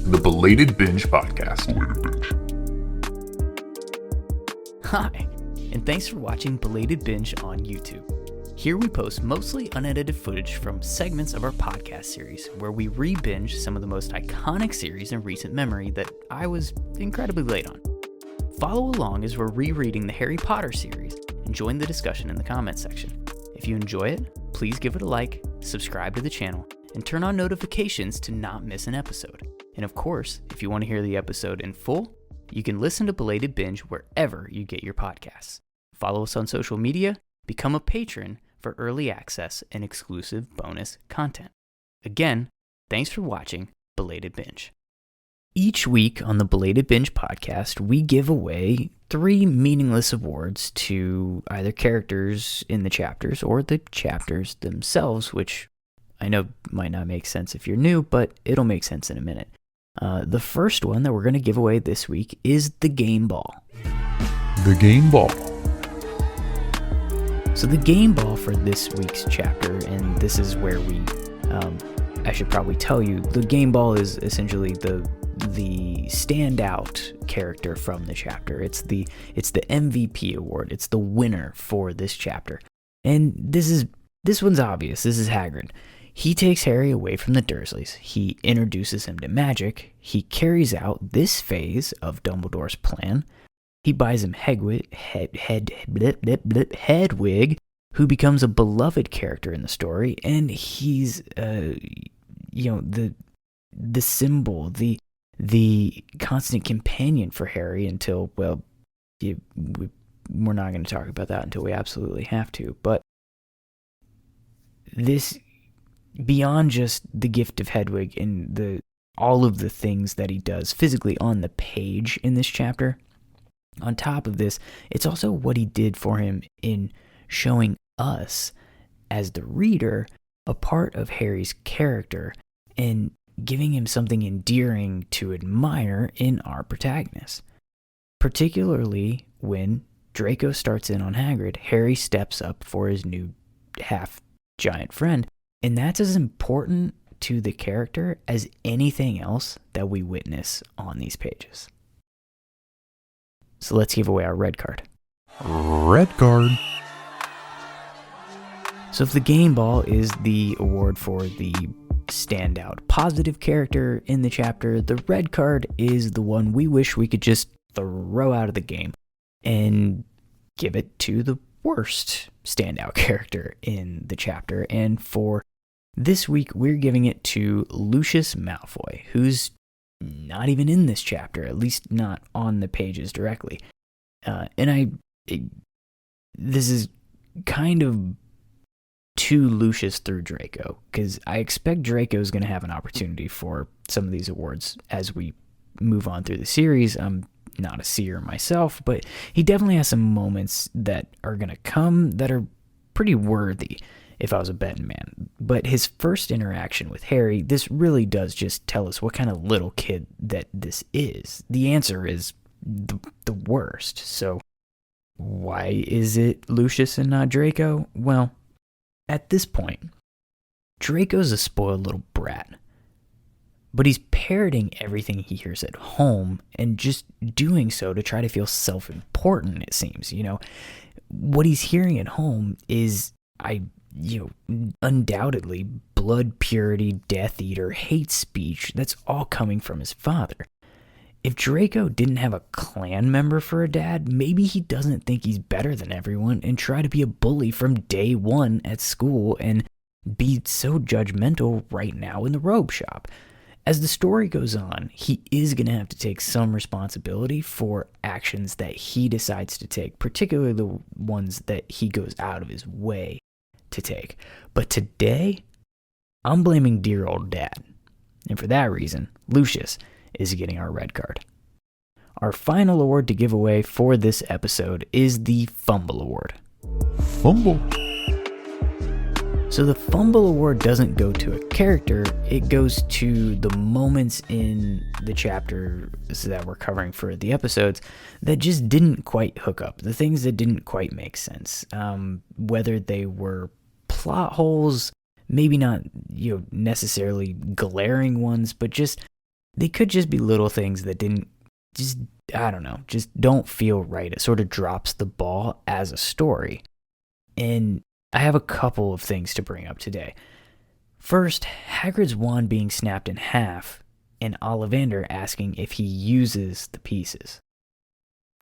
the Belated Binge podcast. Hi, and thanks for watching Belated Binge on YouTube. Here we post mostly unedited footage from segments of our podcast series where we re-binge some of the most iconic series in recent memory that I was incredibly late on. Follow along as we're rereading the Harry Potter series and join the discussion in the comments section. If you enjoy it, please give it a like, subscribe to the channel, and turn on notifications to not miss an episode. And of course, if you want to hear the episode in full, you can listen to Belated Binge wherever you get your podcasts. Follow us on social media, become a patron for early access and exclusive bonus content. Again, thanks for watching Belated Binge. Each week on the Belated Binge podcast, we give away 3 meaningless awards to either characters in the chapters or the chapters themselves, which I know might not make sense if you're new, but it'll make sense in a minute. The first one that we're going to give away this week is the game ball. The game ball. So the game ball for this week's chapter, and this is where I should probably tell you, the game ball is essentially the standout character from the chapter. It's the MVP award. It's the winner for this chapter. And this one's obvious. This is Hagrid. He takes Harry away from the Dursleys. He introduces him to magic. He carries out this phase of Dumbledore's plan. He buys him hedwig, who becomes a beloved character in the story, and he's the symbol, the constant companion for Harry until, well, we're not going to talk about that until we absolutely have to. But this, beyond just the gift of Hedwig and all of the things that he does physically on the page in this chapter, on top of this, it's also what he did for him in showing us, as the reader, a part of Harry's character and giving him something endearing to admire in our protagonist. Particularly when Draco starts in on Hagrid, Harry steps up for his new half-giant friend, and that's as important to the character as anything else that we witness on these pages. So let's give away our red card. Red card. So if the game ball is the award for the standout positive character in the chapter, the red card is the one we wish we could just throw out of the game and give it to the worst standout character in the chapter. And for this week, we're giving it to Lucious Malfoy, who's not even in this chapter, at least not on the pages directly. This is kind of too Lucious through Draco, because I expect Draco is going to have an opportunity for some of these awards as we move on through the series. I'm not a seer myself, but he definitely has some moments that are going to come that are pretty worthy if I was a betting man. But his first interaction with Harry, this really does just tell us what kind of little kid that this is. The answer is the worst. So why is it Lucious and not Draco? Well, at this point, Draco's a spoiled little brat. But he's parroting everything he hears at home and just doing so to try to feel self-important, it seems. What he's hearing at home is, undoubtedly blood purity, Death Eater, hate speech. That's all coming from his father. If Draco didn't have a clan member for a dad, maybe he doesn't think he's better than everyone and try to be a bully from day one at school and be so judgmental right now in the robe shop. As the story goes on, he is going to have to take some responsibility for actions that he decides to take, particularly the ones that he goes out of his way to take. But today, I'm blaming dear old dad. And for that reason, Lucious is getting our red card. Our final award to give away for this episode is the Fumble Award. Fumble. So the Fumble Award doesn't go to a character, it goes to the moments in the chapter that we're covering for the episodes that just didn't quite hook up, the things that didn't quite make sense, whether they were plot holes, maybe not necessarily glaring ones, but just they could just be little things that just don't feel right. It sort of drops the ball as a story. And I have a couple of things to bring up today. First, Hagrid's wand being snapped in half, and Ollivander asking if he uses the pieces.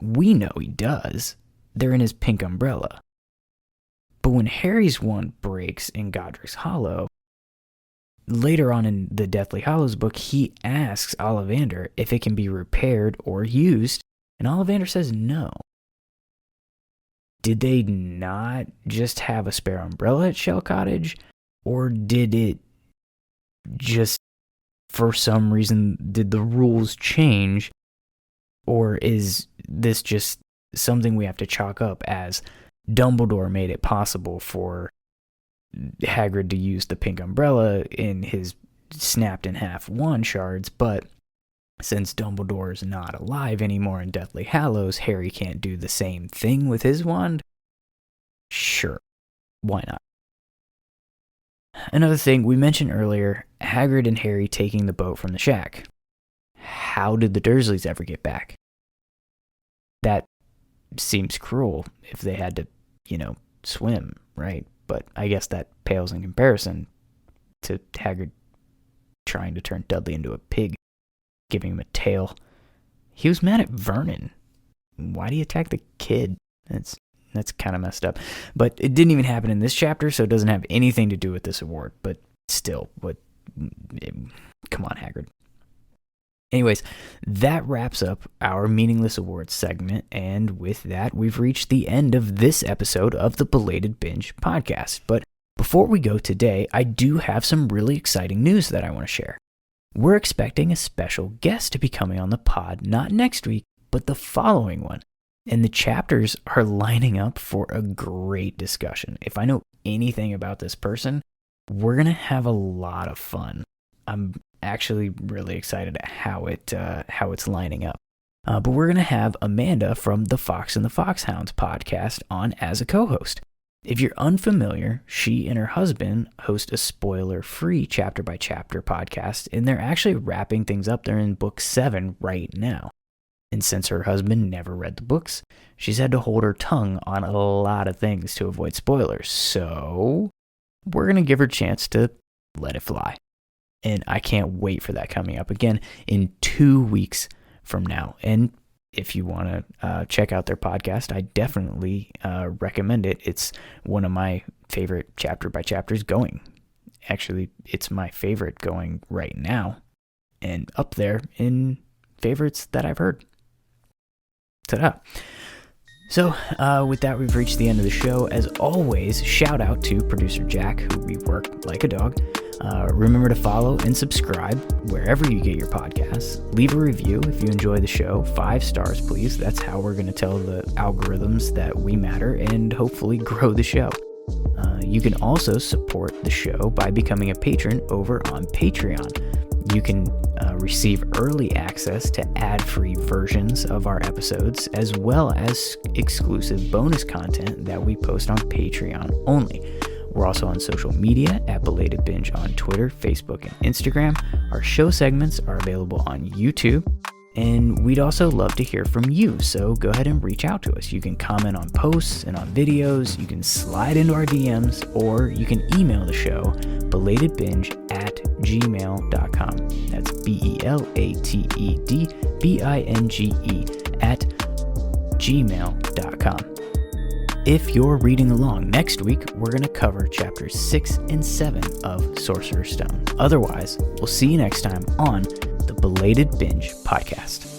We know he does. They're in his pink umbrella. But when Harry's wand breaks in Godric's Hollow, later on in the Deathly Hallows book, he asks Ollivander if it can be repaired or used, and Ollivander says no. Did they not just have a spare umbrella at Shell Cottage? Or did it just, for some reason, did the rules change? Or is this just something we have to chalk up as Dumbledore made it possible for Hagrid to use the pink umbrella in his snapped in half wand shards, but since Dumbledore is not alive anymore in Deathly Hallows, Harry can't do the same thing with his wand? Sure, why not? Another thing we mentioned earlier, Hagrid and Harry taking the boat from the shack. How did the Dursleys ever get back? That seems cruel if they had to, swim, right? But I guess that pales in comparison to Hagrid trying to turn Dudley into a pig, giving him a tail. He was mad at Vernon. Why do you attack the kid? That's kind of messed up. But it didn't even happen in this chapter, so it doesn't have anything to do with this award. But still, come on, Hagrid. Anyways, that wraps up our Meaningless Awards segment, and with that, we've reached the end of this episode of the Belated Binge podcast. But before we go today, I do have some really exciting news that I want to share. We're expecting a special guest to be coming on the pod, not next week, but the following one. And the chapters are lining up for a great discussion. If I know anything about this person, we're going to have a lot of fun. I'm actually really excited at how it's lining up. But we're going to have Amanda from the Fox and the Foxhounds podcast on as a co-host. If you're unfamiliar, she and her husband host a spoiler-free chapter-by-chapter podcast, and they're actually wrapping things up. They're in book 7 right now. And since her husband never read the books, she's had to hold her tongue on a lot of things to avoid spoilers. So we're going to give her a chance to let it fly. And I can't wait for that coming up again in 2 weeks from now. And if you want to check out their podcast, I definitely recommend it. It's one of my favorite chapter by chapters going. Actually, it's my favorite going right now and up there in favorites that I've heard. Ta-da. So, with that, we've reached the end of the show. As always, shout out to producer Jack, who we work like a dog. Remember to follow and subscribe wherever you get your podcasts. Leave a review if you enjoy the show. 5 stars, please. That's how we're going to tell the algorithms that we matter and hopefully grow the show. You can also support the show by becoming a patron over on Patreon. You can receive early access to ad-free versions of our episodes, as well as exclusive bonus content that we post on Patreon only. We're also on social media at Belated Binge on Twitter, Facebook, and Instagram. Our show segments are available on YouTube, and we'd also love to hear from you, so go ahead and reach out to us. You can comment on posts and on videos, you can slide into our DMs, or you can email the show, belatedbinge@gmail.com. That's belatedbinge@gmail.com. If you're reading along, next week we're going to cover chapters 6 and 7 of Sorcerer's Stone. Otherwise, we'll see you next time on the Belated Binge podcast.